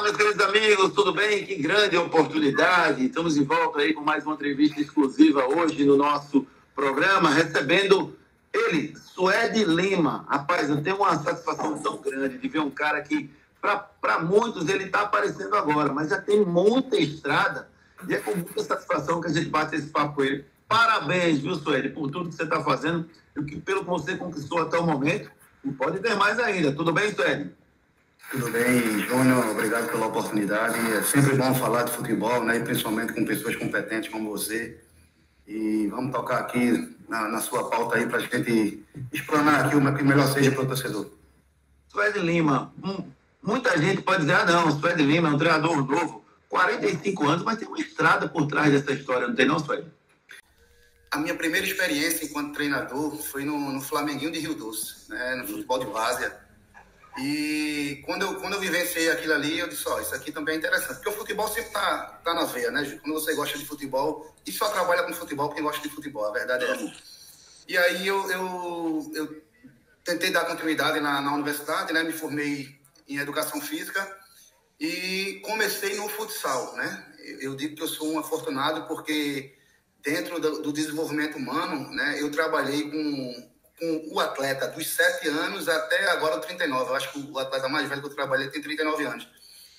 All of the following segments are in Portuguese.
meus queridos amigos, tudo bem? Que grande oportunidade. Estamos de volta aí com mais uma entrevista exclusiva hoje no nosso programa, recebendo ele, Suede Lima. Rapaz, eu tenho uma satisfação tão grande de ver um cara que, para muitos, ele está aparecendo agora, mas já tem muita estrada e é com muita satisfação que a gente bate esse papo com ele. Parabéns, viu, Suede, por tudo que você está fazendo e pelo que você conquistou até o momento. E pode ter mais ainda. Tudo bem, Suede? Tudo bem, Júnior, obrigado pela oportunidade. É sempre bom falar de futebol, né? E principalmente com pessoas competentes como você. E vamos tocar aqui na sua pauta aí para a gente explanar aqui o que melhor seja para o torcedor. Suede Lima, muita gente pode dizer, não, Suede Lima é um treinador novo, 45 anos, mas tem uma estrada por trás dessa história, não tem não, Suede? A minha primeira experiência enquanto treinador foi no Flamenguinho de Rio Doce, né? No futebol de várzea. E quando eu vivenciei aquilo ali, eu disse, isso aqui também é interessante. Porque o futebol sempre tá na veia, né, Ju? Quando você gosta de futebol, e só trabalha com futebol quem gosta de futebol, a verdade é essa. E aí eu tentei dar continuidade na universidade, né? Me formei em Educação Física e comecei no futsal, né? Eu digo que eu sou um afortunado porque dentro do desenvolvimento humano, né? Eu trabalhei com o atleta dos 7 anos até agora 39. Eu acho que o atleta mais velho que eu trabalhei tem 39 anos.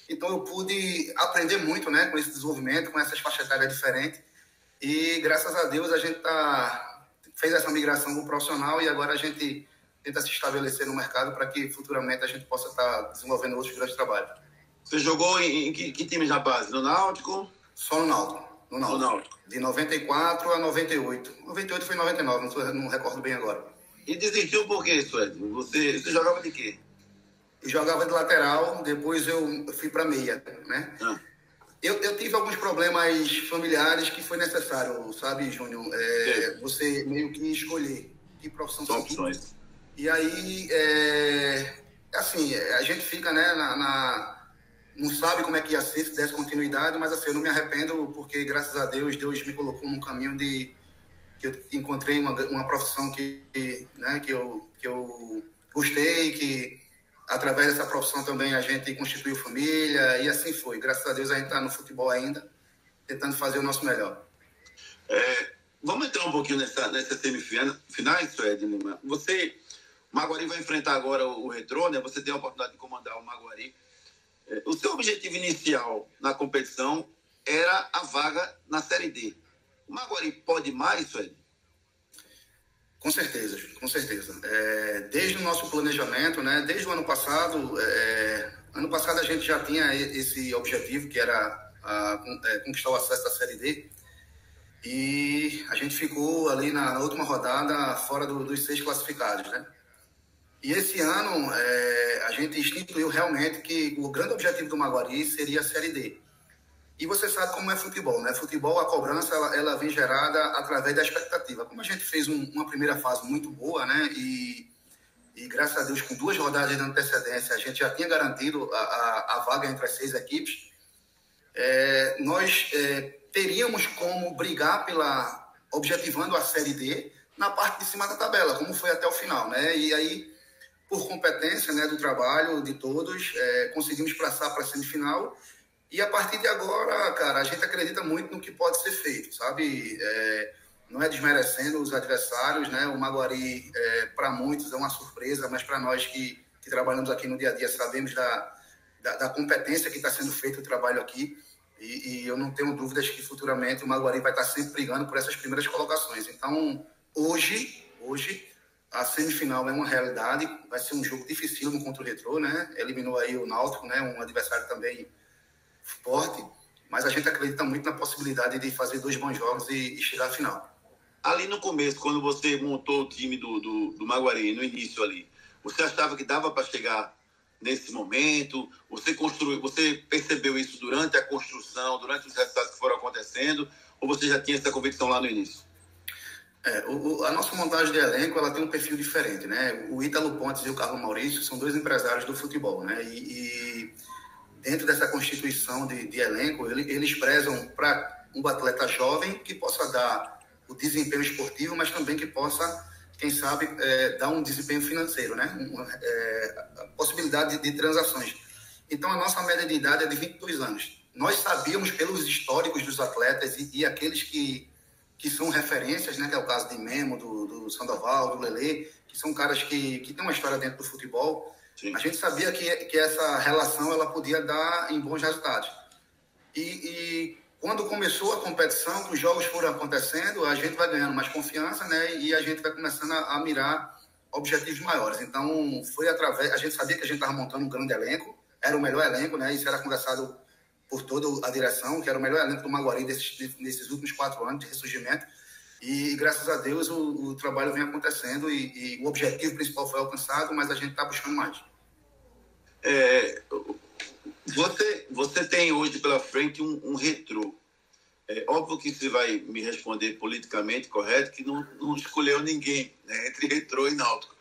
Então eu pude aprender muito, né, com esse desenvolvimento, com essas faixas etárias diferentes. E graças a Deus a gente fez essa migração com o profissional e agora a gente tenta se estabelecer no mercado para que futuramente a gente possa estar desenvolvendo outros grandes trabalhos. Você jogou em que time já base? No Náutico? Só no Náutico. No Náutico. De 94 a 98. 98 foi 99, não recordo bem agora. E desistiu por quê, Suede? Você jogava de quê? Eu jogava de lateral, depois eu fui para meia, né? Eu tive alguns problemas familiares que foi necessário, sabe, Júnior? Você meio que escolher que profissão São opções. E aí, assim, a gente fica, né, não sabe como é que ia ser se desse continuidade, mas assim, eu não me arrependo porque, graças a Deus, Deus me colocou num caminho que eu encontrei uma profissão que eu gostei, que através dessa profissão também a gente constituiu família e assim foi. Graças a Deus a gente está no futebol ainda, tentando fazer o nosso melhor. Vamos entrar um pouquinho nessas semifinais, Suede Lima. O Maguari vai enfrentar agora o Retrô, né? Você tem a oportunidade de comandar o Maguari. O seu objetivo inicial na competição era a vaga na Série D. O Maguari pode mais, Suede? Com certeza, com certeza. Desde o nosso planejamento, né, desde o ano passado, a gente já tinha esse objetivo, que era conquistar o acesso à Série D. E a gente ficou ali na última rodada fora dos 6 classificados, né? E esse ano a gente instituiu realmente que o grande objetivo do Maguari seria a Série D. E você sabe como é futebol, né? Futebol, a cobrança, ela vem gerada através da expectativa. Como a gente fez uma primeira fase muito boa, né? E graças a Deus, com 2 rodadas de antecedência, a gente já tinha garantido a vaga entre as 6 equipes. Nós teríamos como brigar objetivando a Série D na parte de cima da tabela, como foi até o final, né? E aí, por competência, né, do trabalho de todos, conseguimos passar para a semifinal. E a partir de agora, cara, a gente acredita muito no que pode ser feito, sabe? Não é desmerecendo os adversários, né? O Maguari, para muitos, é uma surpresa, mas para nós que trabalhamos aqui no dia a dia, sabemos da competência que está sendo feito o trabalho aqui. E eu não tenho dúvidas que futuramente o Maguari vai estar sempre brigando por essas primeiras colocações. Então, hoje a semifinal é uma realidade, vai ser um jogo dificílimo contra o Retrô, né? Eliminou aí o Náutico, né? Um adversário também forte, mas a gente acredita muito na possibilidade de fazer 2 bons jogos e chegar à final. Ali no começo, quando você montou o time do Maguari, no início ali, você achava que dava para chegar nesse momento? Você percebeu isso durante a construção, durante os resultados que foram acontecendo, ou você já tinha essa convicção lá no início? A nossa montagem de elenco, ela tem um perfil diferente, né? O Ítalo Pontes e o Carlos Maurício são 2 empresários do futebol, né? E dentro dessa constituição de elenco, eles prezam para um atleta jovem que possa dar o desempenho esportivo, mas também que possa, quem sabe, dar um desempenho financeiro, né? A possibilidade de transações. Então, a nossa média de idade é de 22 anos. Nós sabíamos, pelos históricos dos atletas e aqueles que são referências, né, que é o caso de Memo, do Sandoval, do Lelê, que são caras que têm uma história dentro do futebol. Sim. A gente sabia que essa relação ela podia dar em bons resultados. E quando começou a competição, os jogos foram acontecendo, a gente vai ganhando mais confiança, né, e a gente vai começando a mirar objetivos maiores. Então, foi através... A gente sabia que a gente estava montando um grande elenco, era o melhor elenco, né, isso era conversado por toda a direção, que era o melhor elenco do Maguari nesses últimos 4 anos de ressurgimento. E, graças a Deus, o trabalho vem acontecendo e o objetivo principal foi alcançado, mas a gente está buscando mais. Você tem hoje pela frente um retrô. É óbvio que você vai me responder politicamente correto, que não escolheu ninguém, né, entre retrô e náutico.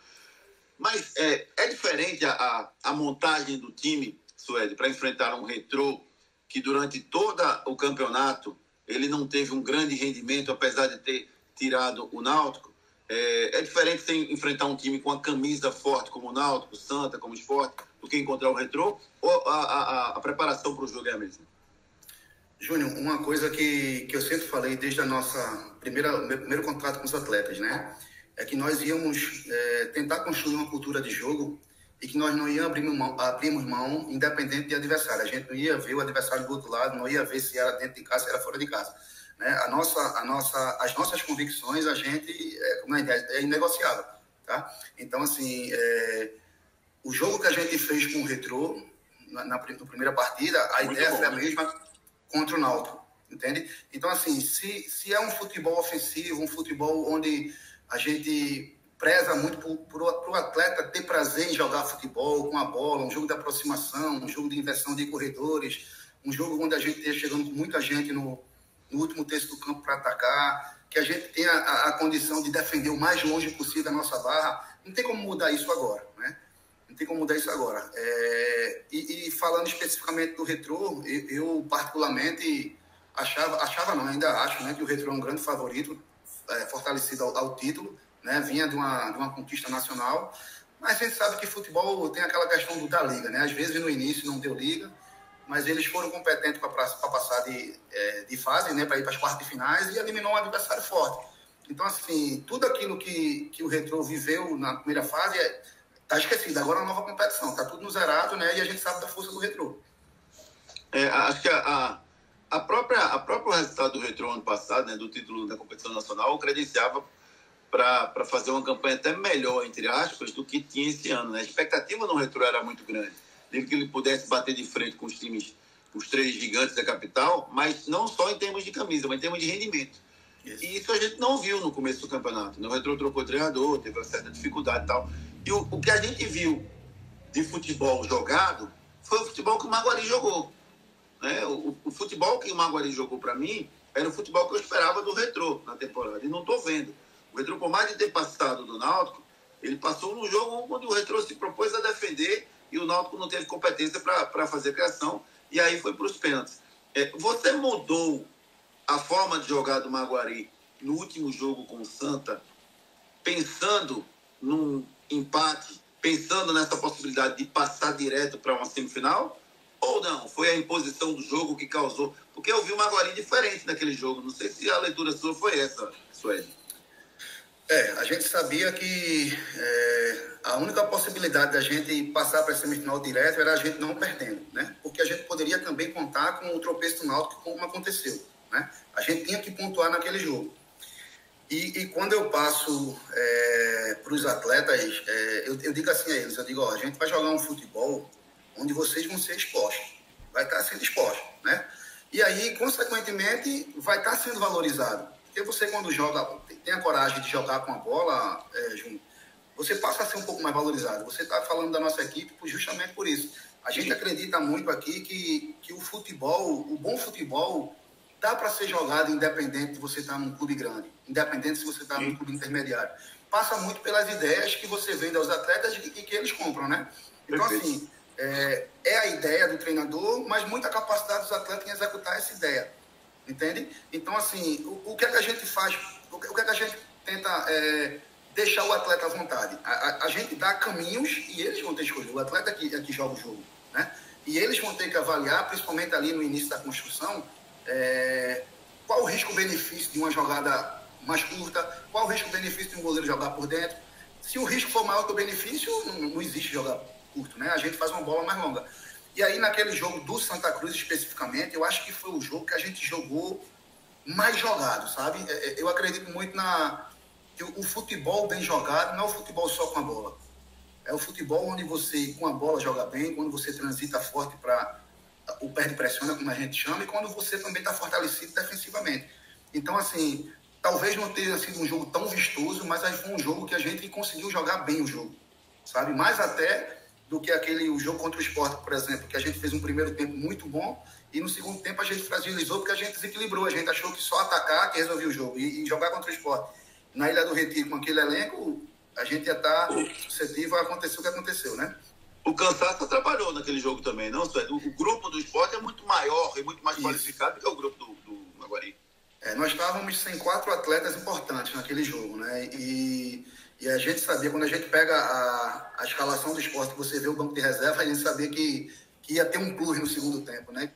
Mas é diferente a montagem do time, Suede, para enfrentar um retrô que durante todo o campeonato ele não teve um grande rendimento, apesar de ter tirado o Náutico. É diferente você enfrentar um time com a camisa forte como o Náutico, Santa, como o Sport, do que encontrar o retrô, ou a preparação para o jogo é a mesma? Júnior, uma coisa que eu sempre falei desde a nossa primeiro contato com os atletas, né? É que nós íamos tentar construir uma cultura de jogo e que nós não íamos abrirmos mão independente de adversário. A gente não ia ver o adversário do outro lado, não ia ver se era dentro de casa, se era fora de casa. Né? As nossas convicções, a gente é inegociável. Tá? Então, assim, o jogo que a gente fez com o Retrô, na primeira partida, a ideia foi a mesma contra o Náutico, entende? Então, assim, se é um futebol ofensivo, um futebol onde a gente preza muito por o atleta ter prazer em jogar futebol com a bola, um jogo de aproximação, um jogo de inversão de corredores, um jogo onde a gente esteja chegando com muita gente no último terço do campo para atacar, que a gente tenha a condição de defender o mais longe possível da nossa barra. Não tem como mudar isso agora, né? Não tem como mudar isso agora. E falando especificamente do Retrô, eu particularmente ainda acho, né, que o Retrô é um grande favorito, fortalecido ao título, né, vinha de uma conquista nacional, mas a gente sabe que futebol tem aquela questão da liga, né? Às vezes no início não deu liga, mas eles foram competentes para passar de fase, né, para ir para as quartas de finais e eliminou um adversário forte. Então, assim, tudo aquilo que o Retrô viveu na primeira fase está esquecido. Agora é uma nova competição, está tudo no zerado, né, e a gente sabe da força do Retrô. Acho que a próprio resultado do Retrô ano passado, né, do título da competição nacional, credenciava para fazer uma campanha até melhor, entre aspas, do que tinha esse ano. Né? A expectativa no Retrô era muito grande, desde que ele pudesse bater de frente com os times, os 3 gigantes da capital, mas não só em termos de camisa, mas em termos de rendimento. Isso. E isso a gente não viu no começo do campeonato. O Retrô trocou treinador, teve uma certa dificuldade e tal. E o que a gente viu de futebol jogado foi o futebol que o Maguari jogou. Né? O futebol que o Maguari jogou, para mim, era o futebol que eu esperava do Retrô na temporada. E não estou vendo. O Retrô, por mais de ter passado do Náutico, ele passou num jogo onde o Retrô se propôs a defender e o Náutico não teve competência para fazer criação, e aí foi para os pênaltis. Você mudou a forma de jogar do Maguari no último jogo com o Santa, pensando num empate, pensando nessa possibilidade de passar direto para uma semifinal? Ou não? Foi a imposição do jogo que causou? Porque eu vi o Maguari diferente naquele jogo. Não sei se a leitura sua foi essa, Suede. A gente sabia que a única possibilidade da gente passar para a semifinal direto era a gente não perdendo, né? Porque a gente poderia também contar com o tropeço do Náutico, como aconteceu, né? A gente tinha que pontuar naquele jogo. E quando eu passo para os atletas, eu digo assim a eles, a gente vai jogar um futebol onde vocês vão ser expostos, vai estar sendo expostos, né? E aí, consequentemente, vai estar sendo valorizado. Porque você, quando joga, tem a coragem de jogar com a bola, Júnior, você passa a ser um pouco mais valorizado. Você está falando da nossa equipe justamente por isso. A gente acredita muito aqui que o futebol, o bom futebol, dá para ser jogado independente de você estar num clube grande, independente se você está num clube intermediário. Passa muito pelas ideias que você vende aos atletas e que eles compram, né? Então, assim, é a ideia do treinador, mas muita capacidade dos atletas em executar essa ideia. Entende? Então, assim, o que é que a gente faz? O que é que a gente tenta deixar o atleta à vontade? A gente dá caminhos e eles vão ter escolha. O atleta é que joga o jogo, né? E eles vão ter que avaliar, principalmente ali no início da construção, qual o risco-benefício de uma jogada mais curta, qual o risco-benefício de um goleiro jogar por dentro. Se o risco for maior que o benefício, não existe jogar curto, né? A gente faz uma bola mais longa. E aí, naquele jogo do Santa Cruz especificamente, eu acho que foi o jogo que a gente jogou mais jogado, sabe? Eu acredito muito que o futebol bem jogado não é o futebol só com a bola. É o futebol onde você, com a bola, joga bem, quando você transita forte para o perde pressiona, como a gente chama, e quando você também está fortalecido defensivamente. Então, assim, talvez não tenha sido um jogo tão vistoso, mas aí foi um jogo que a gente conseguiu jogar bem o jogo, sabe? Mais até do que o jogo contra o Sport, por exemplo, que a gente fez um primeiro tempo muito bom e no segundo tempo a gente fragilizou porque a gente desequilibrou, a gente achou que só atacar que resolvia o jogo e jogar contra o Sport. Na Ilha do Retiro, com aquele elenco, a gente ia estar suscetível a acontecer o que aconteceu, né? O cansaço atrapalhou naquele jogo também, não, Suede? O grupo do Sport é muito maior e muito mais qualificado que o grupo do Maguari. Nós estávamos sem 4 atletas importantes naquele jogo, né? E a gente sabia, quando a gente pega a escalação do Sport, que você vê o banco de reserva, a gente sabia que ia ter um plus no segundo tempo, né?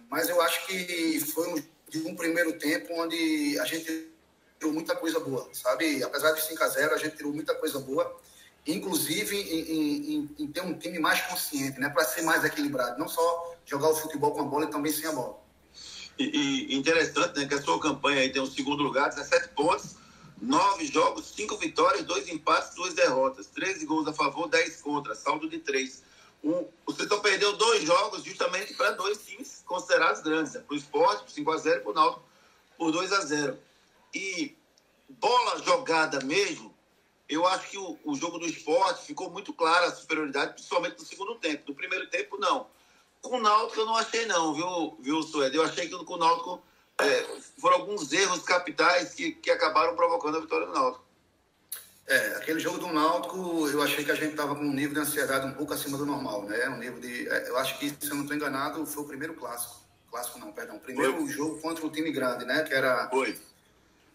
Mas eu acho que foi um primeiro tempo onde a gente tirou muita coisa boa, sabe? Apesar de 5-0, a gente tirou muita coisa boa, inclusive em ter um time mais consciente, né? Para ser mais equilibrado, não só jogar o futebol com a bola e também sem a bola. E interessante, né, que a sua campanha aí tem um segundo lugar, 17 pontos, 9 jogos, 5 vitórias, 2 empates, 2 derrotas, 13 gols a favor, 10 contra, saldo de 3. Você só perdeu 2 jogos justamente para 2 times considerados grandes, né? Para o Sport, por 5-0, e para o Náutico, por 2-0. E bola jogada mesmo, eu acho que o jogo do Sport ficou muito clara a superioridade, principalmente no segundo tempo. No primeiro tempo, não. Com o Náutico eu não achei não, viu, Suede? Eu achei que com o Náutico foram alguns erros capitais que acabaram provocando a vitória do Náutico. Aquele jogo do Náutico, eu achei que a gente estava com um nível de ansiedade um pouco acima do normal, né? Um nível eu acho que, se eu não estou enganado, foi o primeiro clássico. O primeiro jogo contra o time grande, né? Que era... Foi.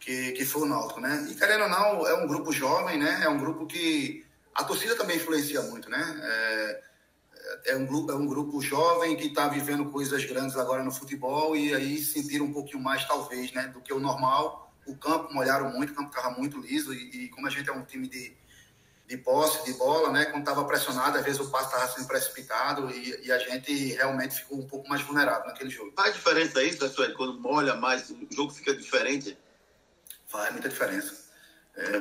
Que foi o Náutico, né? E, querendo ou não, é um grupo jovem, né? É um grupo que a torcida também influencia muito, né? É um grupo jovem que está vivendo coisas grandes agora no futebol e aí sentiram um pouquinho mais, talvez, né, do que o normal. O campo molharam muito, o campo estava muito liso e como a gente é um time de posse, de bola, né, quando estava pressionado, às vezes o passe estava sendo precipitado e a gente realmente ficou um pouco mais vulnerável naquele jogo. Faz diferença isso, pessoal? Quando molha mais, o jogo fica diferente? Faz muita diferença.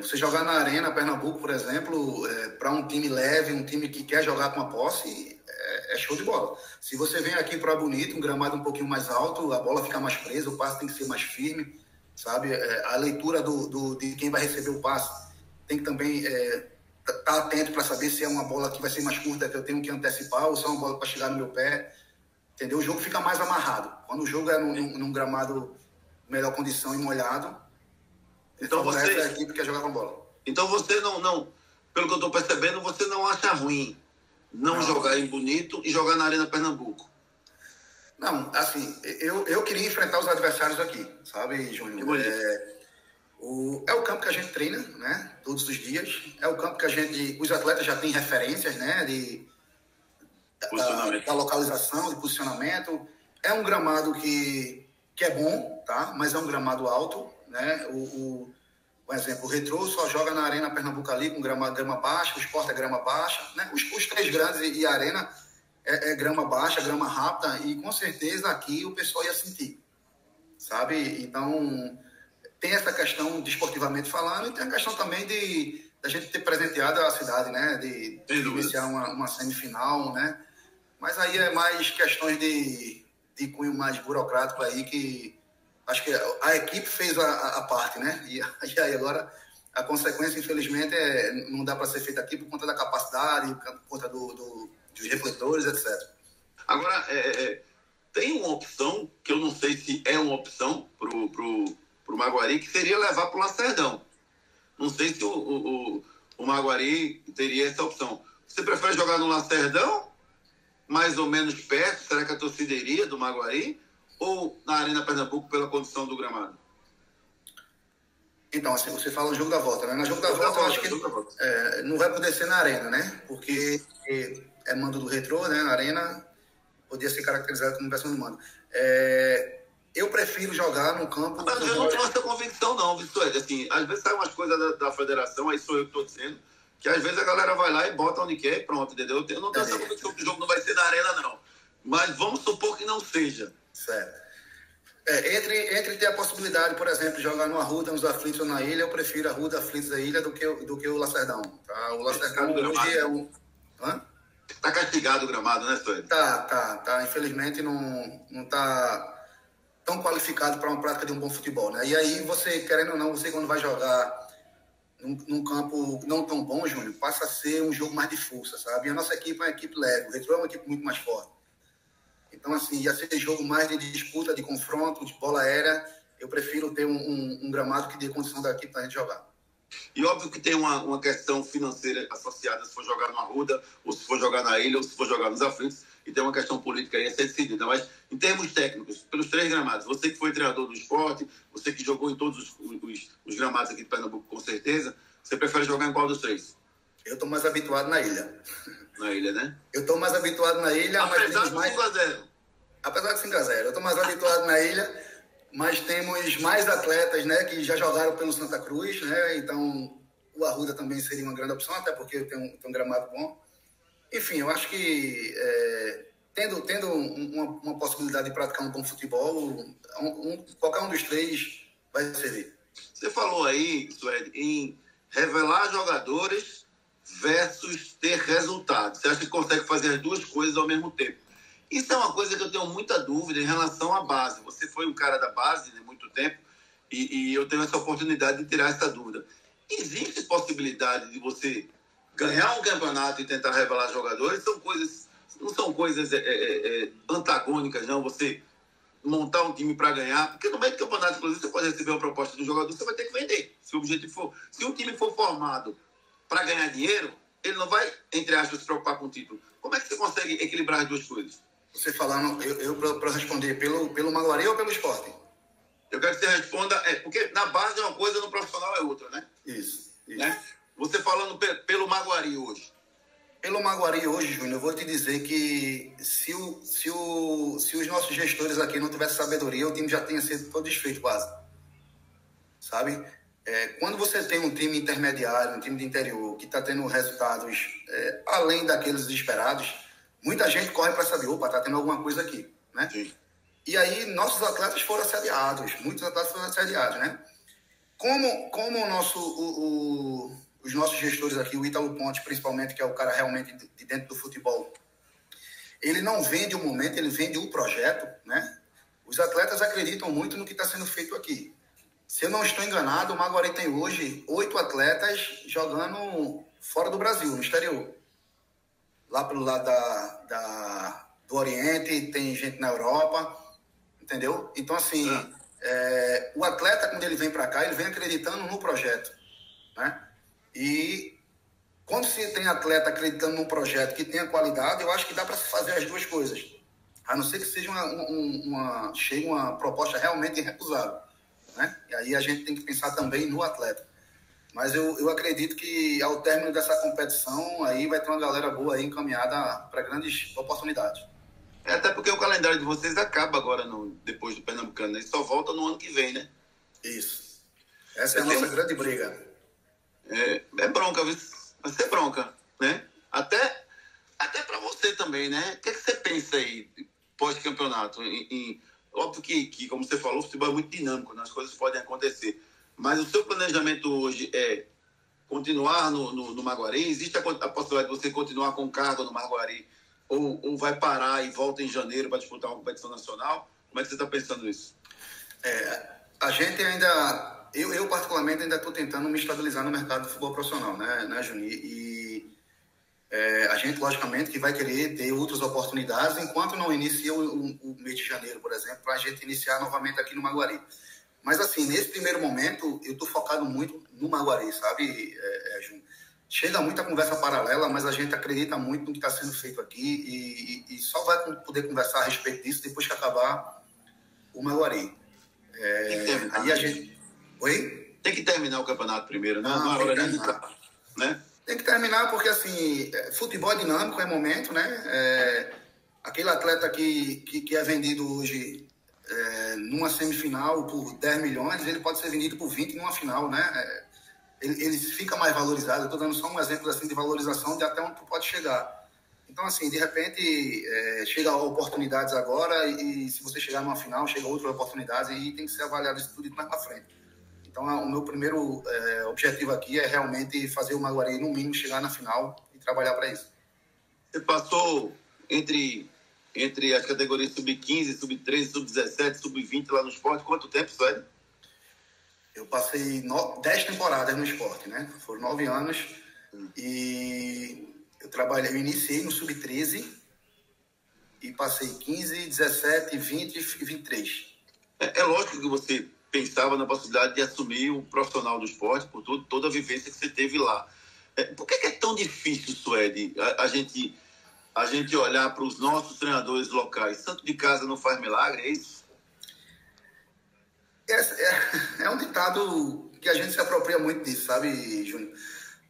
Você jogar na Arena Pernambuco, por exemplo, para um time leve, um time que quer jogar com a posse, é show de bola. Se você vem aqui para Bonito, um gramado um pouquinho mais alto, a bola fica mais presa, o passe tem que ser mais firme, sabe? A leitura de quem vai receber o passe tem que também estar atento para saber se é uma bola que vai ser mais curta, que eu tenho que antecipar, ou se é uma bola para chegar no meu pé, entendeu? O jogo fica mais amarrado. Quando o jogo é num gramado melhor condição e molhado, então você é a equipe que quer jogar com bola. Então você não, pelo que eu estou percebendo, você não acha ruim não jogar em Bonito e jogar na Arena Pernambuco? Não, assim, eu queria enfrentar os adversários aqui, sabe, Júnior? É o campo que a gente treina, né, todos os dias. É o campo que os atletas já têm referências, né, da localização, de posicionamento. É um gramado que é bom, tá? Mas é um gramado alto, né? Por exemplo, o Retrô só joga na Arena Pernambuco ali com grama baixa, o Sport é grama baixa, né? Os 3 grandes e a Arena é grama baixa, grama rápida, e com certeza aqui o pessoal ia sentir, sabe? Então, tem essa questão de esportivamente falando, e tem a questão também da gente ter presenteado a cidade, né? De iniciar uma semifinal, né? Mas aí é mais questões de cunho mais burocrático aí, que acho que a equipe fez a parte, né? E aí agora a consequência, infelizmente, não dá para ser feita aqui por conta da capacidade, por conta dos refletores, etc. Agora, tem uma opção, que eu não sei se é uma opção pro Maguari, que seria levar para o Lacerdão. Não sei se o Maguari teria essa opção. Você prefere jogar no Lacerdão, mais ou menos perto? Será que a torcida iria do Maguari? Ou na Arena Pernambuco pela condição do gramado? Então, assim, você fala o jogo da volta, né? No jogo da volta, eu acho que não vai poder ser na arena, né? Porque é mando do Retrô, né? Na arena podia ser caracterizado como versão de mando. Eu prefiro jogar no campo... Mas eu não tenho essa convicção, não, Vitor. Assim, às vezes saem umas coisas da federação, aí sou eu que estou dizendo, que às vezes a galera vai lá e bota onde quer e pronto, entendeu? Eu não tenho essa convicção que o jogo não vai ser na arena, não. Mas vamos supor que não seja. Certo. Entre ter a possibilidade, por exemplo, de jogar no Arruda, nos Aflitos ou na Ilha, eu prefiro Arruda, Aflitos da Ilha do que o Lacerdão. Tá? O Lacerdão hoje é um... Hã? Tá castigado o gramado, né, Story? Tá. Infelizmente não tá tão qualificado para uma prática de um bom futebol, né? E aí você, querendo ou não, você quando vai jogar num campo não tão bom, Júnior, passa a ser um jogo mais de força, sabe? E a nossa equipe é uma equipe leve, o Retrô é uma equipe muito mais forte. Então, assim, ia ser jogo mais de disputa, de confronto, de bola aérea. Eu prefiro ter um gramado que dê condição da equipe para a gente jogar. E óbvio que tem uma questão financeira associada se for jogar no Arruda, ou se for jogar na Ilha, ou se for jogar nos Aflitos, e tem uma questão política aí a ser decidida. Mas, em termos técnicos, pelos 3 gramados, você que foi treinador do esporte, você que jogou em todos os gramados aqui de Pernambuco, com certeza, você prefere jogar em qual dos 3? Eu estou mais habituado na Ilha. Na Ilha, né? Eu estou mais habituado na Ilha, apesar de 5-0. Apesar de 5-0. Eu estou mais habituado na Ilha, mas temos mais atletas, né, que já jogaram pelo Santa Cruz, né? Então o Arruda também seria uma grande opção, até porque tem um gramado bom. Enfim, eu acho que tendo uma possibilidade de praticar um bom futebol, qualquer um dos 3 vai servir. Você falou aí, Suede, em revelar jogadores versus ter resultados. Você acha que consegue fazer as duas coisas ao mesmo tempo? Isso é uma coisa que eu tenho muita dúvida em relação à base. Você foi um cara da base há muito tempo e eu tenho essa oportunidade de tirar essa dúvida. Existe possibilidade de você ganhar um campeonato e tentar revelar jogadores? Não são coisas antagônicas, não? Você montar um time para ganhar, porque no meio do campeonato, inclusive, você pode receber uma proposta do jogador, você vai ter que vender. Se o time for formado para ganhar dinheiro, ele não vai, entre aspas, se preocupar com o título. Como é que você consegue equilibrar as duas coisas? Você falando, para responder pelo Maguari ou pelo Sport? Eu quero que você responda, porque na base é uma coisa, no profissional é outra, né? Isso. Né? Você falando pelo Maguari hoje. Pelo Maguari hoje, Júnior, eu vou te dizer que se os nossos gestores aqui não tivessem sabedoria, o time já tinha sido todo desfeito quase. Sabe? Quando você tem um time intermediário, um time de interior, que está tendo resultados além daqueles esperados, muita gente corre para saber, opa, está tendo alguma coisa aqui, né? Sim. E aí, nossos atletas foram assediados, muitos atletas foram assediados, né? Como os nossos gestores aqui, o Ítalo Ponte, principalmente, que é o cara realmente de dentro do futebol, ele não vende o momento, ele vende o projeto, né? Os atletas acreditam muito no que está sendo feito aqui. Se eu não estou enganado, o Maguari tem hoje 8 atletas jogando fora do Brasil, no exterior. Lá pelo lado do Oriente, tem gente na Europa, entendeu? Então, assim, o atleta, quando ele vem para cá, ele vem acreditando no projeto, né? E quando se tem atleta acreditando num projeto que tenha qualidade, eu acho que dá para se fazer as duas coisas. A não ser que seja chegue uma proposta realmente irrecusável, né? E aí a gente tem que pensar também no atleta. Mas eu acredito que ao término dessa competição, aí vai ter uma galera boa aí encaminhada para grandes oportunidades. Até porque o calendário de vocês acaba agora, depois do Pernambucano, né? E só volta no ano que vem, né? Isso. Essa é a nossa grande briga. É bronca, vai ser bronca, né? Até para você também, né? O que você pensa aí, pós-campeonato? Óbvio que, como você falou, o futebol é muito dinâmico, né? As coisas podem acontecer. Mas o seu planejamento hoje é continuar no Maguari? Existe a possibilidade de você continuar com cargo no Maguari? Ou vai parar e volta em janeiro para disputar uma competição nacional? Como é que você está pensando isso? A gente ainda... Eu particularmente, ainda estou tentando me estabilizar no mercado do futebol profissional, né Juninho? E a gente, logicamente, que vai querer ter outras oportunidades enquanto não inicia o mês de janeiro, por exemplo, para a gente iniciar novamente aqui no Maguari. Mas, assim, nesse primeiro momento, eu estou focado muito no Maguari, sabe, Júnior? Chega muita conversa paralela, mas a gente acredita muito no que está sendo feito aqui e só vai poder conversar a respeito disso depois que acabar o Maguari. Aí a gente... Oi? Tem que terminar o campeonato primeiro, né? Não, é hora de né? Tem que terminar porque, assim, futebol é dinâmico, é momento, né? Aquele atleta que é vendido hoje numa semifinal por 10 milhões, ele pode ser vendido por 20 numa final, né? Ele fica mais valorizado. Eu estou dando só um exemplo assim, de valorização de até onde tu pode chegar. Então, assim, de repente, chega oportunidades agora e se você chegar numa final, chega outras oportunidades e tem que ser avaliado isso tudo mais para frente. Então, o meu primeiro objetivo aqui é realmente fazer o Maguari, no mínimo, chegar na final e trabalhar para isso. Você passou entre as categorias sub-15, sub-13, sub-17, sub-20 lá no esporte. Quanto tempo, Suede? Eu passei 10 temporadas no esporte, né? Foram 9 anos e eu iniciei no sub-13 e passei 15, 17, 20 e 23. É lógico que você pensava na possibilidade de assumir o profissional do esporte por toda a vivência que você teve lá. Por que é tão difícil, Suede, a gente olhar para os nossos treinadores locais? Santo de casa não faz milagre, é isso? É um ditado que a gente se apropria muito disso, sabe, Júnior?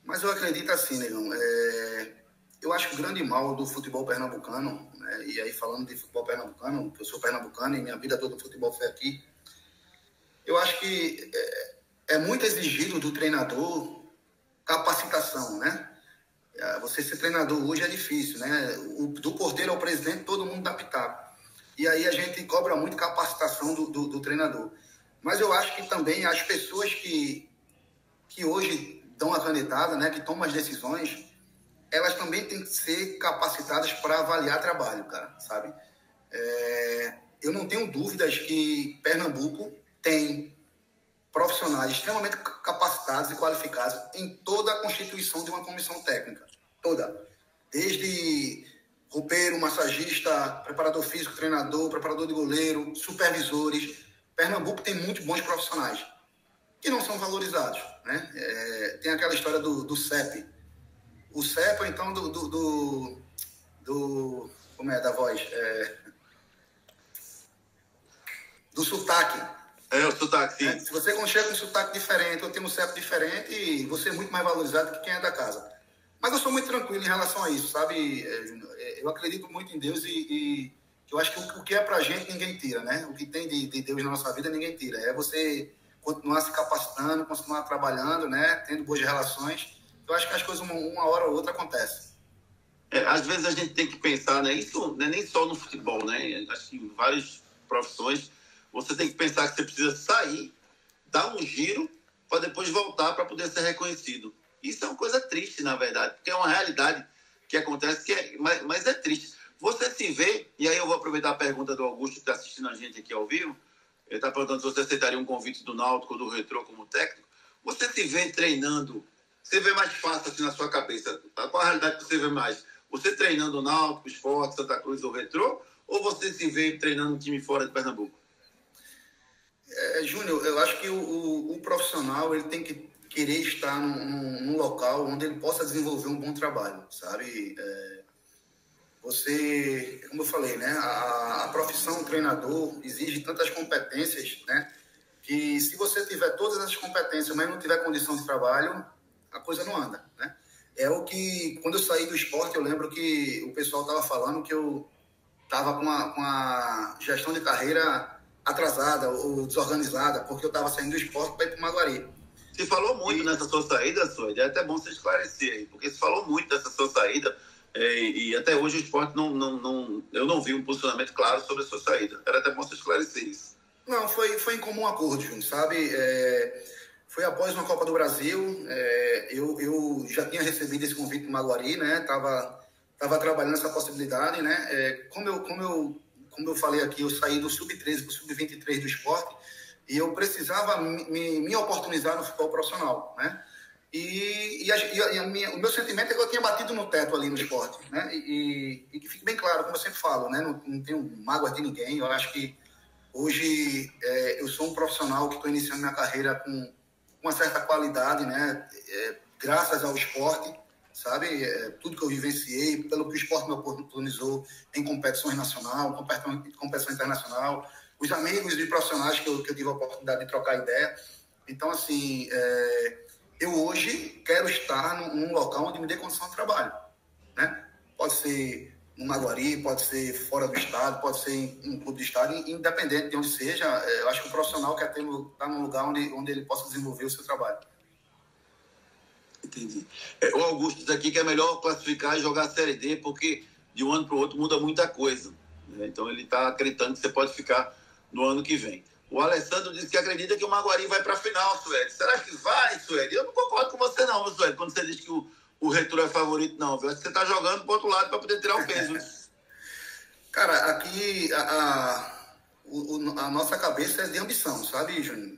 Mas eu acredito assim, negão. Eu acho que o grande mal do futebol pernambucano, né, e aí falando de futebol pernambucano, que eu sou pernambucano e minha vida toda o futebol foi aqui, eu acho que é muito exigido do treinador capacitação, né? Você ser treinador hoje é difícil, né? Do porteiro ao presidente, todo mundo dá pitaco. E aí a gente cobra muito capacitação do treinador. Mas eu acho que também as pessoas que hoje dão a canetada, né, que tomam as decisões, elas também têm que ser capacitadas para avaliar trabalho, cara, sabe? Eu não tenho dúvidas que Pernambuco tem profissionais extremamente capacitados e qualificados em toda a constituição de uma comissão técnica. Toda. Desde roupeiro, massagista, preparador físico, treinador, preparador de goleiro, supervisores. Pernambuco tem muito bons profissionais que não são valorizados, né? Tem aquela história do CEP. O CEP, então, como é da voz? Do sotaque. O sotaque, sim. Se você chega com um sotaque diferente, ou tem um CEP diferente, você é muito mais valorizado que quem é da casa. Mas eu sou muito tranquilo em relação a isso, sabe? Eu acredito muito em Deus e eu acho que o que é pra gente, ninguém tira, né? O que tem de Deus na nossa vida, ninguém tira. É você continuar se capacitando, continuar trabalhando, né? Tendo boas relações. Eu acho que as coisas uma hora ou outra acontecem. Às vezes a gente tem que pensar, né? Isso não é nem só no futebol, né? Acho que em várias profissões você tem que pensar que você precisa sair, dar um giro, para depois voltar para poder ser reconhecido. Isso é uma coisa triste, na verdade, porque é uma realidade que acontece, mas é triste. Você se vê, e aí eu vou aproveitar a pergunta do Augusto, que está assistindo a gente aqui ao vivo, ele está perguntando se você aceitaria um convite do Náutico ou do Retrô como técnico. Você se vê treinando, você vê mais fácil assim na sua cabeça, qual a realidade que você vê mais? Você treinando o Náutico, Sport, Santa Cruz ou Retrô, ou você se vê treinando um time fora de Pernambuco? Júnior, eu acho que o profissional ele tem que querer estar num local onde ele possa desenvolver um bom trabalho, sabe? Como eu falei, né? A profissão treinador exige tantas competências, né? Que se você tiver todas essas competências, mas não tiver condição de trabalho, a coisa não anda, né? É o que, quando eu saí do esporte, eu lembro que o pessoal estava falando que eu estava com a gestão de carreira atrasada ou desorganizada, porque eu estava saindo do esporte para ir para o Maguari. Você falou muito nessa sua saída, Suede, é até bom você esclarecer aí, porque você falou muito dessa sua saída e até hoje o esporte eu não vi um posicionamento claro sobre a sua saída. Era até bom você esclarecer isso. Não, foi em comum acordo, Júnior, sabe? Foi após uma Copa do Brasil, eu já tinha recebido esse convite do Maguari, né? Tava trabalhando essa possibilidade, né? Como eu falei aqui, eu saí do sub-13 para o sub-23 do esporte e eu precisava me oportunizar no futebol profissional, né? O meu sentimento é que eu tinha batido no teto ali no esporte, né? E que fique bem claro, como eu sempre falo, né? Não tenho mágoa de ninguém. Eu acho que hoje eu sou um profissional que estou iniciando minha carreira com uma certa qualidade, né? Graças ao esporte, sabe? Tudo que eu vivenciei, pelo que o esporte me oportunizou em competições nacionais, competição internacional, os amigos e profissionais que eu tive a oportunidade de trocar ideia. Então, assim, eu hoje quero estar num local onde me dê condição de trabalho, né? Pode ser no Maguari, pode ser fora do estado, pode ser em um clube de estado, independente de onde seja. Eu acho que o profissional quer estar num lugar onde ele possa desenvolver o seu trabalho. Entendi. O Augusto diz aqui que é melhor classificar e jogar a Série D, porque de um ano para o outro muda muita coisa, né? Então ele está acreditando que você pode ficar no ano que vem. O Alessandro disse que acredita que o Maguari vai para a final, Suede. Será que vai, Suede? Eu não concordo com você não, Suede, quando você diz que o Retro é favorito, não. Eu acho que você está jogando para o outro lado para poder tirar o peso. Cara, aqui a nossa cabeça é de ambição, sabe, Júnior?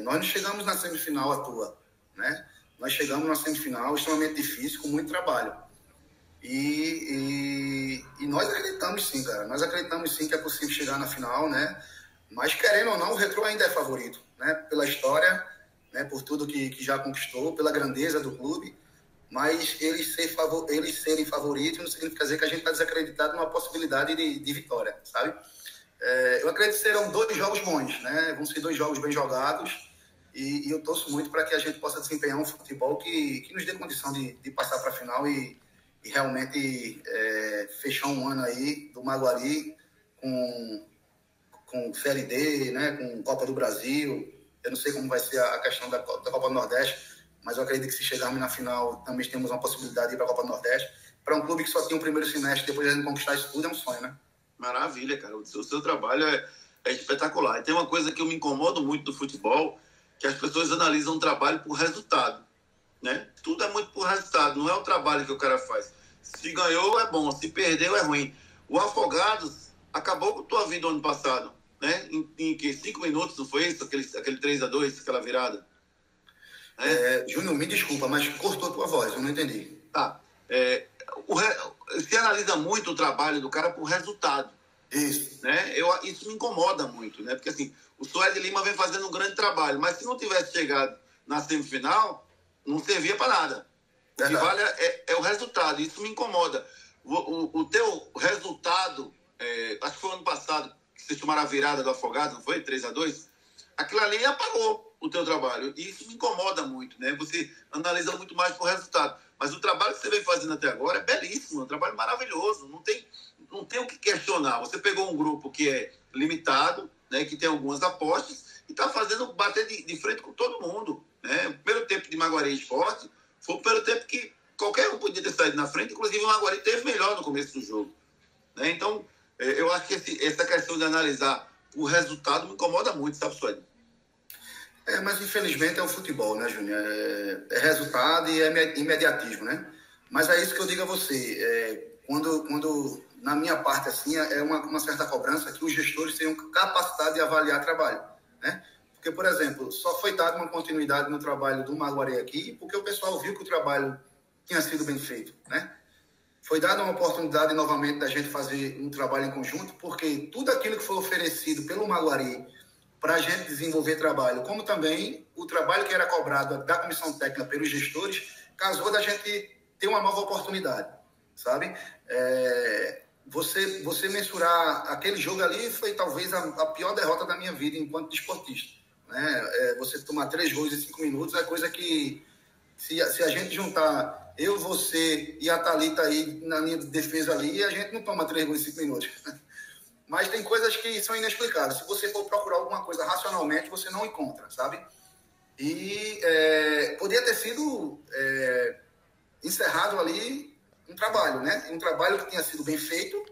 Nós não chegamos na semifinal à toa, né? Nós chegamos na semifinal extremamente difícil, com muito trabalho. E nós acreditamos sim, cara. Nós acreditamos sim que é possível chegar na final, né? Mas, querendo ou não, o Retro ainda é favorito, né? Pela história, né? Por tudo que já conquistou, pela grandeza do clube. Mas eles serem favoritos não significa dizer que a gente está desacreditado numa possibilidade de vitória, sabe? Eu acredito que serão 2 jogos bons, né? Vão ser 2 jogos bem jogados. E eu torço muito para que a gente possa desempenhar um futebol que nos dê condição de passar para a final e realmente fechar um ano aí do Maguari com Série D, né, com Copa do Brasil. Eu não sei como vai ser a questão da Copa do Nordeste, mas eu acredito que se chegarmos na final também temos uma possibilidade de ir para a Copa do Nordeste. Para um clube que só tem o primeiro semestre, depois de a gente conquistar isso tudo, é um sonho, né? Maravilha, cara. O seu trabalho é espetacular. E tem uma coisa que eu me incomodo muito do futebol, que as pessoas analisam o trabalho por resultado, né? Tudo é muito por resultado, não é o trabalho que o cara faz. Se ganhou é bom, se perdeu é ruim. O Afogados acabou com a tua vida ano passado, né? Em 5 minutos, não foi isso? Aquele 3-2, aquela virada. Júnior, me desculpa, mas cortou a tua voz, eu não entendi. Tá. Se analisa muito o trabalho do cara por resultado. Isso. Né? Isso me incomoda muito, né? Porque assim, o Suede Lima vem fazendo um grande trabalho, mas se não tivesse chegado na semifinal, não servia para nada. O que vale é o resultado, isso me incomoda. O teu resultado, acho que foi ano passado, que vocês tomaram a virada do Afogados, não foi? 3-2? Aquilo ali apagou o teu trabalho. E isso me incomoda muito, né? Você analisa muito mais por resultado. Mas o trabalho que você vem fazendo até agora é belíssimo, é um trabalho maravilhoso. Não tem o que questionar. Você pegou um grupo que é limitado, né, que tem algumas apostas, e está fazendo bater de frente com todo mundo, né? O primeiro tempo de Maguari Esporte foi o primeiro tempo que qualquer um podia ter saído na frente, inclusive o Maguari teve melhor no começo do jogo, né? Então, eu acho que essa questão de analisar o resultado me incomoda muito, sabe, Suede? Mas infelizmente é o futebol, né, Júnior? É resultado e é imediatismo, né? Mas é isso que eu digo a você. Quando na minha parte, assim, é uma certa cobrança que os gestores tenham capacidade de avaliar trabalho, né? Porque, por exemplo, só foi dada uma continuidade no trabalho do Maguari aqui porque o pessoal viu que o trabalho tinha sido bem feito, né? Foi dada uma oportunidade novamente da gente fazer um trabalho em conjunto, porque tudo aquilo que foi oferecido pelo Maguari para a gente desenvolver trabalho, como também o trabalho que era cobrado da comissão técnica pelos gestores, casou da gente ter uma nova oportunidade, sabe? Você mensurar aquele jogo ali foi talvez a pior derrota da minha vida enquanto desportista, né? Você tomar 3 gols em 5 minutos é coisa que, se a gente juntar eu, você e a Thalita aí na linha de defesa ali, a gente não toma 3 gols em 5 minutos. Mas tem coisas que são inexplicáveis. Se você for procurar alguma coisa racionalmente, você não encontra, sabe? E poderia ter sido encerrado ali um trabalho, né? Um trabalho que tinha sido bem feito,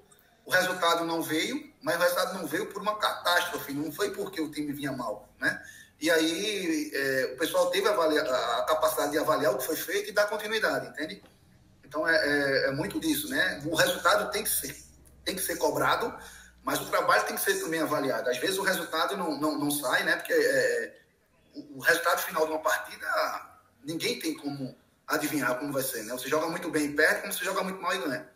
o resultado não veio, mas o resultado não veio por uma catástrofe, não foi porque o time vinha mal, né? E aí o pessoal teve a capacidade de avaliar o que foi feito e dar continuidade, entende? Então é muito disso, né? O resultado tem que ser cobrado, mas o trabalho tem que ser também avaliado. Às vezes o resultado não sai, né? Porque o resultado final de uma partida, ninguém tem como adivinhar como vai ser, né? Você joga muito bem e perde, como você joga muito mal e ganha.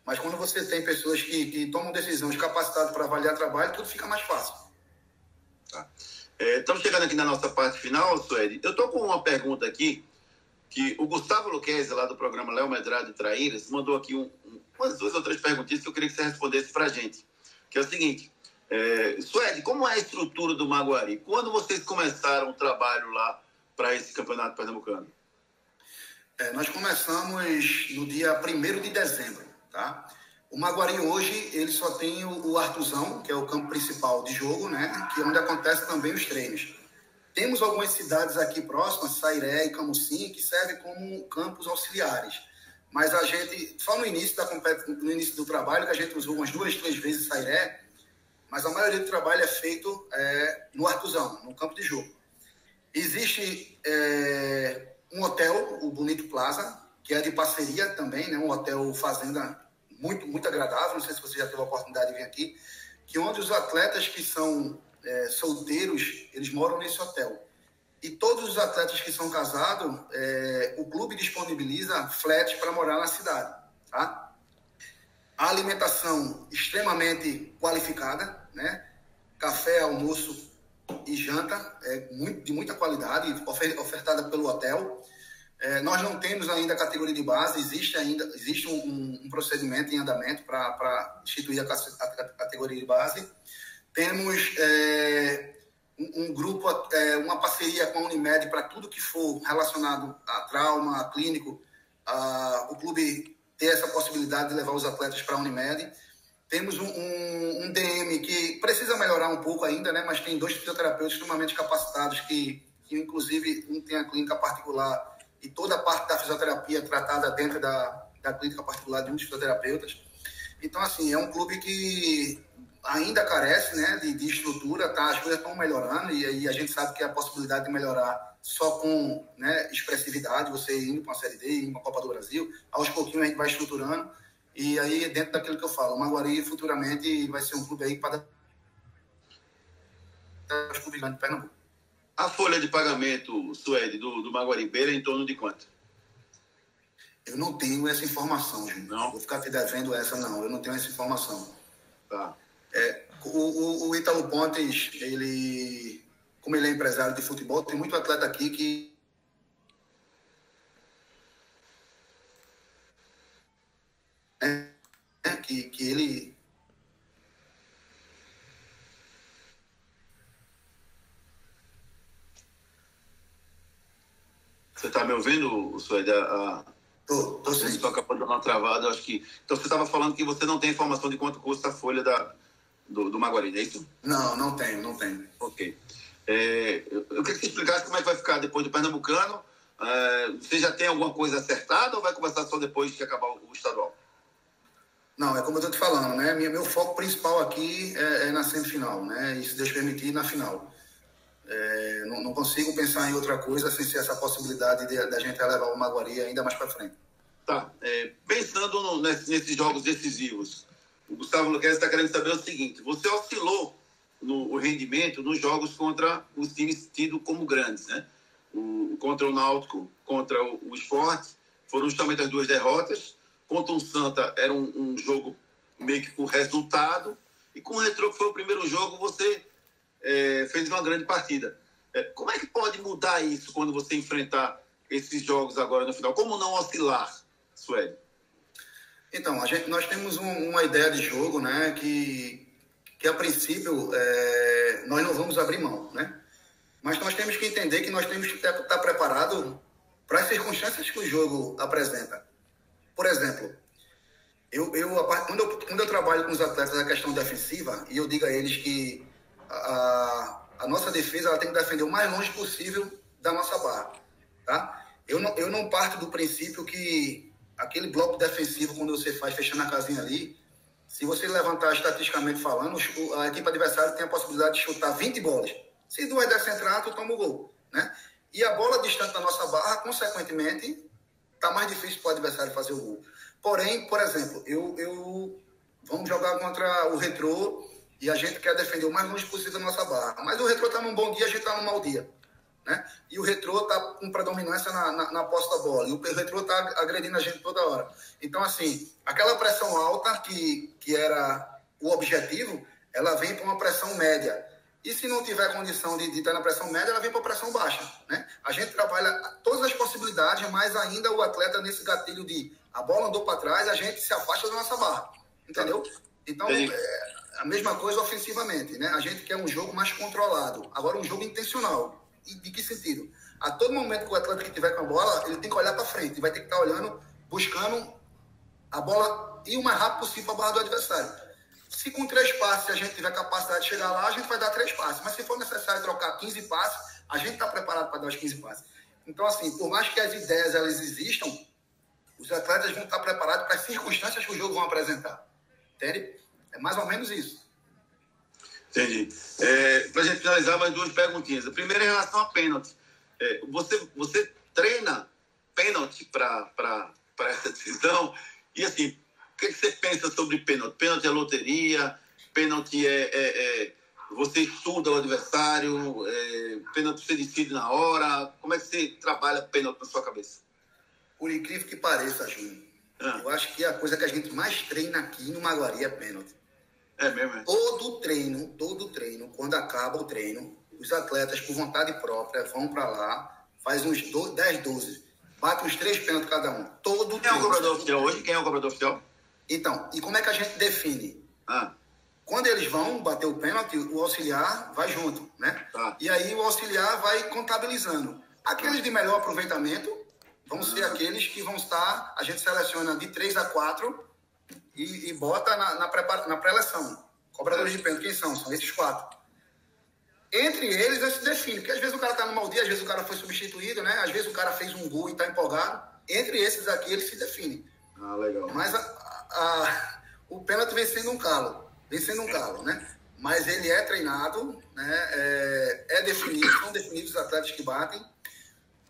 Mas quando você tem pessoas que tomam decisões capacitadas para avaliar trabalho, tudo fica mais fácil. Tá. Estamos chegando aqui na nossa parte final, Suede. Eu estou com uma pergunta aqui, que o Gustavo Luquezzi, lá do programa Léo Medrado e Traíras, mandou aqui umas 2 ou 3 perguntinhas que eu queria que você respondesse para a gente. Que é o seguinte: Suede, como é a estrutura do Maguari? Quando vocês começaram o trabalho lá para esse campeonato pernambucano? Nós começamos no dia 1º de dezembro, tá? O Maguari hoje, ele só tem o Artuzão, que é o campo principal de jogo, né? Que é onde acontece também os treinos. Temos algumas cidades aqui próximas, Sairé e Camusim, que servem como campos auxiliares. Mas a gente, só no início no início do trabalho, que a gente usou umas 2, 3 vezes Sairé, mas a maioria do trabalho é feito no Artuzão, no campo de jogo. Existe um hotel, o Bonito Plaza, que é de parceria também, né? Um hotel fazenda muito, muito agradável, não sei se você já teve a oportunidade de vir aqui, que onde os atletas que são solteiros, eles moram nesse hotel. E todos os atletas que são casados, o clube disponibiliza flats para morar na cidade, tá? A alimentação extremamente qualificada, né? Café, almoço e janta de muita qualidade, ofertada pelo hotel. Nós não temos ainda a categoria de base, existe um procedimento em andamento para instituir a categoria de base. Temos um grupo, uma parceria com a Unimed para tudo que for relacionado a trauma, a clínico, o clube ter essa possibilidade de levar os atletas para a Unimed. Temos um DM que precisa melhorar um pouco ainda, né? Mas tem 2 fisioterapeutas extremamente capacitados que inclusive, um tem a clínica particular e toda a parte da fisioterapia tratada dentro da clínica particular de um dos fisioterapeutas. Então, assim, é um clube que ainda carece, né, de estrutura, tá? As coisas estão melhorando e aí a gente sabe que a possibilidade de melhorar só com, né, expressividade, você indo para uma Série D, indo para a Copa do Brasil, aos pouquinhos a gente vai estruturando e aí dentro daquilo que eu falo, o Maguari futuramente vai ser um clube aí para os clubes grandes de Pernambuco. A folha de pagamento, Suede, do Maguari Beira é em torno de quanto? Eu não tenho essa informação, Júnior. Não? Vou ficar te devendo essa, não. Eu não tenho essa informação. Tá. O Ítalo Pontes, como ele é empresário de futebol, tem muito atleta aqui que ele... Você está me ouvindo, Suede? Tô sim. Só acabou de dar uma travada, acho que... Então, você estava falando que você não tem informação de quanto custa a folha do Maguari, é isso? Não tenho. Ok. Eu queria que você explicasse como é que vai ficar depois do Pernambucano. Você já tem alguma coisa acertada ou vai começar só depois que acabar o estadual? Não, é como eu estou te falando, né? Meu foco principal aqui é na semifinal, né? E se Deus permitir, na final. Não consigo pensar em outra coisa sem ser essa possibilidade da gente levar o Maguari ainda mais para frente. Tá. Pensando nesses jogos decisivos, o Gustavo Luquez está querendo saber o seguinte: você oscilou no rendimento nos jogos contra os times tidos como grandes, né? Contra o Náutico, contra o Sport, foram justamente as 2 derrotas. Contra o Santa era um jogo meio que por resultado. E com o Retrô, que foi o primeiro jogo, você fez uma grande partida. Como é que pode mudar isso quando você enfrentar esses jogos agora no final? Como não oscilar, Suede? Então, nós temos uma ideia de jogo, né, que a princípio nós não vamos abrir mão, né? Mas nós temos que entender que nós temos que estar preparado para as circunstâncias que o jogo apresenta. Por exemplo, quando eu trabalho com os atletas na questão defensiva, e eu digo a eles que a nossa defesa ela tem que defender o mais longe possível da nossa barra, tá? Eu não parto do princípio que aquele bloco defensivo, quando você faz fechando a casinha ali, se você levantar estatisticamente falando, a equipe adversária tem a possibilidade de chutar 20 bolas. Se 2 dessas entrar, tu toma o gol, né? E a bola distante da nossa barra, consequentemente, tá mais difícil para o adversário fazer o gol. Porém, por exemplo, vamos jogar contra o Retrô e a gente quer defender o mais longe possível da nossa barra. Mas o Retrô está num bom dia, a gente está num mau dia, né? E o Retrô está com predominância na posse da bola. E o Retrô está agredindo a gente toda hora. Então, assim, aquela pressão alta que era o objetivo, ela vem para uma pressão média. E se não tiver condição de estar na pressão média, ela vem para a pressão baixa, né? A gente trabalha todas as possibilidades, mas ainda o atleta nesse gatilho de a bola andou para trás, a gente se afasta da nossa barra, entendeu? Então, A mesma coisa ofensivamente, né? A gente quer um jogo mais controlado. Agora, um jogo intencional. E de que sentido? A todo momento que o atleta que tiver com a bola, ele tem que olhar para frente. Ele vai ter que estar olhando, buscando a bola ir o mais rápido possível para a barra do adversário. Se com 3 passes a gente tiver capacidade de chegar lá, a gente vai dar 3 passes. Mas se for necessário trocar 15 passes, a gente está preparado para dar os 15 passes. Então, assim, por mais que as ideias elas existam, os atletas vão estar preparados para as circunstâncias que o jogo vão apresentar. Entende? É mais ou menos isso. Entendi. Para a gente finalizar, mais 2 perguntinhas. A primeira é em relação a pênalti. Você treina pênalti para essa decisão? E assim, o que você pensa sobre pênalti? Pênalti é loteria? Pênalti você estuda o adversário? Pênalti você decide na hora? Como é que você trabalha pênalti na sua cabeça? Por incrível que pareça, Júnior, eu acho que a coisa que a gente mais treina aqui no Maguari é pênalti. É mesmo? Todo treino, quando acaba o treino, os atletas, por vontade própria, vão para lá, faz uns 10, 12, bate uns 3 pênaltis cada um. Quem é o cobrador oficial hoje? Quem é o cobrador oficial? Então, e como é que a gente define? Quando eles vão bater o pênalti, o auxiliar vai junto, né? E aí o auxiliar vai contabilizando. Aqueles de melhor aproveitamento vão ser aqueles que vão estar, a gente seleciona de 3 a 4 e bota na pré-eleção. Cobradores de pênalti, quem são? São esses 4. Entre eles, se define, porque às vezes o cara está no mau dia, às vezes o cara foi substituído, né? Às vezes o cara fez um gol e está empolgado. Entre esses aqui, eles se definem. Legal. Mas o pênalti vem sendo um calo, né? Mas ele é treinado, né? São definidos os atletas que batem.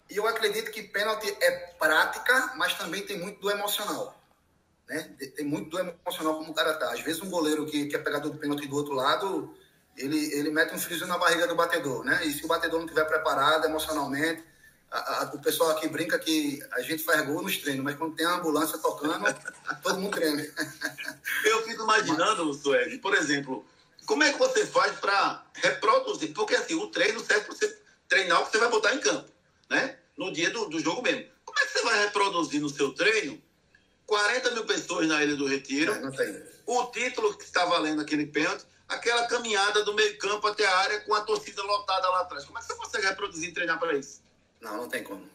E eu acredito que pênalti é prática, mas também tem muito do emocional. Né? Tem muito do emocional como o cara tá. Às vezes um goleiro que é pegador do pênalti do outro lado, ele mete um friozinho na barriga do batedor, né? E se o batedor não estiver preparado emocionalmente, o pessoal aqui brinca que a gente faz gol nos treinos, mas quando tem a ambulância tocando, todo mundo treme. Eu fico imaginando, Suede, por exemplo, como é que você faz para reproduzir? Porque assim, o treino serve para você treinar o que você vai botar em campo, né? No dia do jogo mesmo. Como é que você vai reproduzir no seu treino 40 mil pessoas na Ilha do Retiro, não tem. O título que está valendo aquele pênalti, aquela caminhada do meio campo até a área com a torcida lotada lá atrás? Como é que você consegue reproduzir e treinar para isso? Não tem como.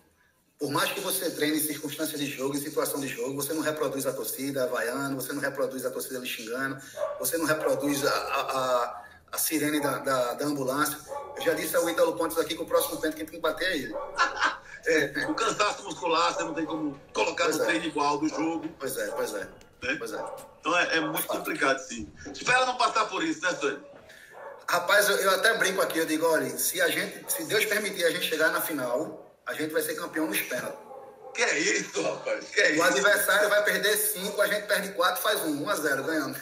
Por mais que você treine em circunstância de jogo, em situação de jogo, você não reproduz a torcida vaiando, você não reproduz a torcida lhe xingando, você não reproduz a sirene da ambulância. Eu já disse ao Ítalo Pontes aqui que o próximo pênalti quem tem que bater é ele. O cansaço muscular, você não tem como colocar no treino igual do jogo. Pois é. Então é muito complicado, sim. Espera não passar por isso, né, Sônia? Rapaz, eu até brinco aqui, eu digo, olha, se Deus permitir a gente chegar na final, a gente vai ser campeão nos pênaltis. Que é isso, rapaz? Que é isso? O adversário vai perder 5, a gente perde 4, faz 1-0, ganhando.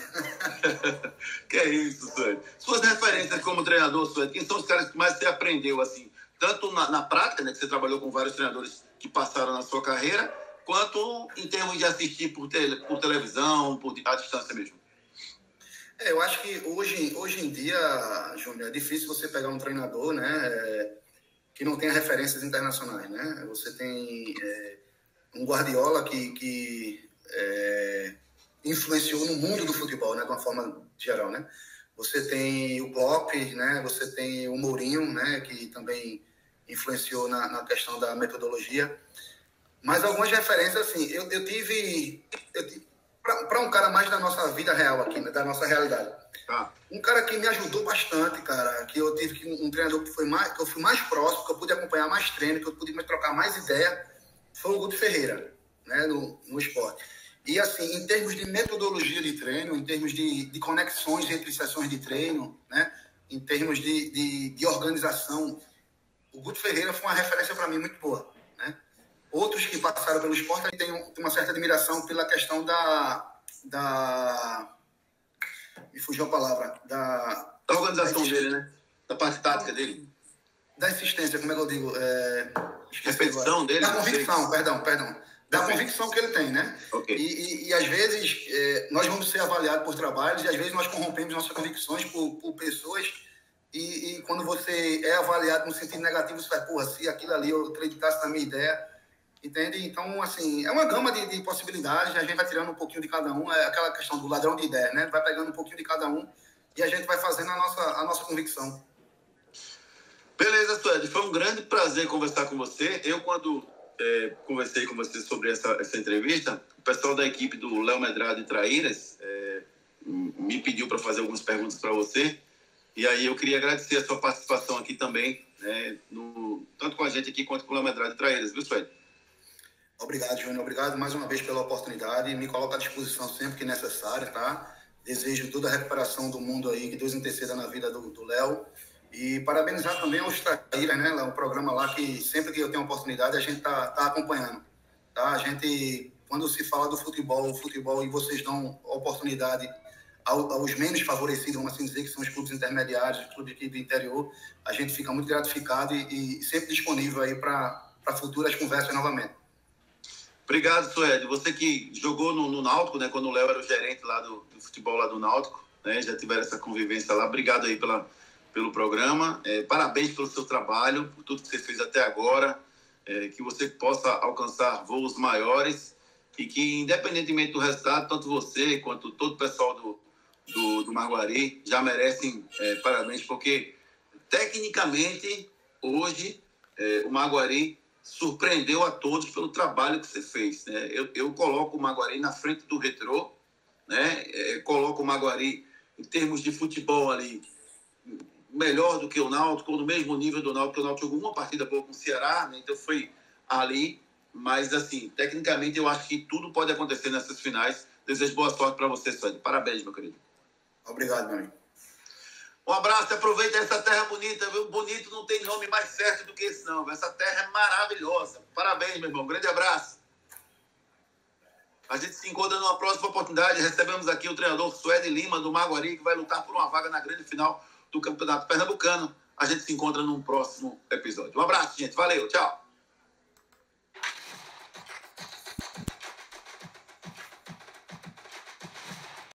Que é isso, Sônia? Suas referências como treinador, Sônia, quem são os caras que mais você aprendeu, assim, tanto na prática, né, que você trabalhou com vários treinadores que passaram na sua carreira, quanto em termos de assistir por televisão, à distância mesmo? Eu acho que hoje em dia, Júnior, é difícil você pegar um treinador, né, que não tenha referências internacionais, né? Você tem um Guardiola que influenciou no mundo do futebol, né, de uma forma geral, né? Você tem o Klopp, né? Você tem o Mourinho, né, que também influenciou na questão da metodologia. Mas algumas referências, assim, eu tive para um cara mais da nossa vida real aqui, né, da nossa realidade. Um cara que me ajudou bastante, cara, que eu tive um treinador que eu fui mais próximo, que eu pude acompanhar mais treino, que eu pude trocar mais ideia, foi o Guto Ferreira, né, no esporte. E, assim, em termos de metodologia de treino, em termos de conexões entre sessões de treino, né, em termos de organização, o Guto Ferreira foi uma referência para mim muito boa, né? Outros que passaram pelo esporte têm uma certa admiração pela questão me fugiu a palavra. Da organização dele, né? Da parte tática dele. Da insistência, como é que eu digo? Repetição dele? Da convicção, perdão. Da convicção que ele tem, né? Okay. E às vezes nós vamos ser avaliados por trabalhos e às vezes nós corrompemos nossas convicções por pessoas e quando você é avaliado no sentido negativo, você vai, porra, se aquilo ali eu acreditasse na minha ideia, entende? Então, assim, é uma gama de possibilidades, a gente vai tirando um pouquinho de cada um, é aquela questão do ladrão de ideia, né? Vai pegando um pouquinho de cada um e a gente vai fazendo a nossa convicção. Beleza, Suede, foi um grande prazer conversar com você. Eu, quando conversei com você sobre essa entrevista, o pessoal da equipe do Léo Medrado e Traíras me pediu para fazer algumas perguntas para você. E aí eu queria agradecer a sua participação aqui também, né, tanto com a gente aqui quanto com o Léo Medrado e Traíras, viu, Suede? Obrigado, Júnior. Obrigado mais uma vez pela oportunidade. Me coloco à disposição sempre que necessário, tá? Desejo toda a recuperação do mundo aí, que Deus interceda na vida do Léo. E parabenizar também aos Traíras, né? Um programa lá que sempre que eu tenho oportunidade a gente tá acompanhando, tá? A gente, quando se fala do futebol e vocês dão oportunidade aos menos favorecidos, vamos assim dizer, que são os clubes intermediários, os clubes aqui do interior, a gente fica muito gratificado e sempre disponível aí para futuras conversas novamente. Obrigado, Suede. Você que jogou no Náutico, né, quando o Léo era o gerente lá do futebol lá do Náutico, né, já tiveram essa convivência lá. Obrigado aí pelo programa. Parabéns pelo seu trabalho, por tudo que você fez até agora. Que você possa alcançar voos maiores e que, independentemente do resultado, tanto você quanto todo o pessoal do Maguari já merecem parabéns, porque tecnicamente hoje o Maguari surpreendeu a todos pelo trabalho que você fez, né? Eu coloco o Maguari na frente do Retrô, né? Coloco o Maguari em termos de futebol ali melhor do que o Náutico, ou no mesmo nível do Náutico, porque o Náutico jogou uma partida boa com o Ceará, né? Então foi ali, mas assim, tecnicamente eu acho que tudo pode acontecer nessas finais. Desejo boa sorte para você, Suede. Parabéns, meu querido. Obrigado, meu amigo. Um abraço, aproveita essa terra bonita, viu? Bonito não tem nome mais certo do que esse, não. Essa terra é maravilhosa. Parabéns, meu irmão. Grande abraço. A gente se encontra numa próxima oportunidade. Recebemos aqui o treinador Suede Lima, do Maguari, que vai lutar por uma vaga na grande final do Campeonato Pernambucano. A gente se encontra num próximo episódio. Um abraço, gente. Valeu. Tchau.